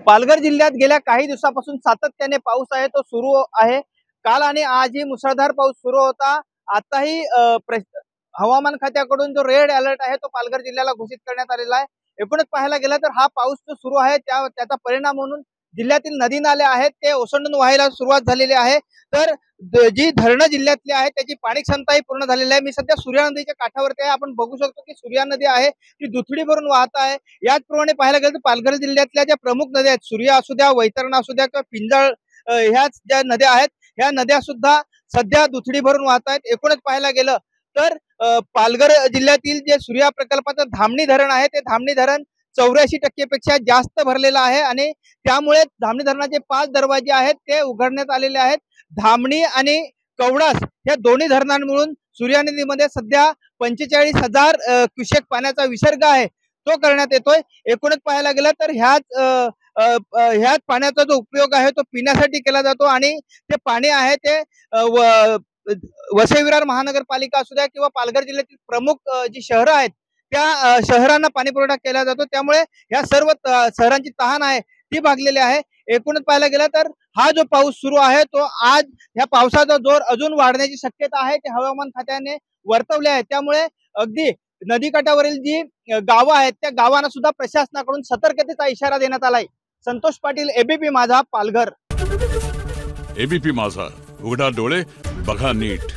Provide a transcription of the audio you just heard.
पालघर जिल्ह्यात गेल्या काही दिवसापासून सातत्याने पाऊस आहे तो सुरू आहे। काल आणि आजही मुसळधार पाऊस सुरू होता। आताही हवामान खात्याकडून जो रेड अलर्ट आहे तो पालघर जिल्ह्याला घोषित करण्यात आलेला आहे। एकूणच पाहायला गेला तर हा पाऊस जो सुरू आहे त्याचा परिणाम म्हणून जिल्ह्यातील नदी नाले आहेत ते ओसंडून वाहायला सुरुवात झालेली आहे। तर जी धरणं जिल्ह्यातली आहे त्याची पाणी क्षमताही पूर्ण झालेली आहे। मी सध्या सूर्या नदीच्या काठावरती आहे। आपण बघू शकतो की सूर्या नदी आहे ती दुथडी भरून वाहत आहे। याचप्रमाणे पाहायला गेलं तर पालघर जिल्ह्यातल्या ज्या प्रमुख नद्या आहेत, सूर्या असू द्या, वैतरणा असू द्या किंवा पिंजाळ, ह्याच ज्या नद्या आहेत ह्या नद्या सुद्धा सध्या दुथडी भरून वाहत आहेत। एकूणच पाहायला गेलं तर पालघर जिल्ह्यातील जे सूर्या प्रकल्पाचं धामणी धरण आहे ते धामणी धरण 84% पेक्षा जास्त भरलेलं आहे आणि त्यामुळे धामणी धरणाचे 5 दरवाजे आहेत ते उघडण्यात आलेले आहेत। धामणी आणि कवडास या दोन्ही धरणांमिळून सूर्या नदीमध्ये सध्या 45,000 क्युसेक पाण्याचा विसर्ग आहे तो करण्यात येतोय। एकूणच पाहायला गेलं तर ह्याच पाण्याचा जो उपयोग आहे तो पिण्यासाठी केला जातो आणि ते पाणी आहे ते वसई विरार महानगरपालिका असू द्या किंवा पालघर जिल्ह्यातील प्रमुख जी शहरं आहेत त्या शहरांना पाणी पुरवठा केला जातो। त्यामुळे ह्या सर्व शहरांची तहान आहे ती भागलेली आहे। एकूणच पाहायला गेलं तर हा जो पाऊस सुरू आहे तो आज ह्या पावसाचा जोर अजून वाढण्याची शक्यता आहे ते हवामान खात्याने वर्तवले आहे। त्यामुळे अगदी नदीकाठावरील जी गावं आहेत त्या गावांना सुद्धा प्रशासनाकडून सतर्कतेचा इशारा देण्यात आलाय। संतोष पाटील, एबीपी माझा, पालघर। एबीपी माझा, उघडा डोळे बघा नीट।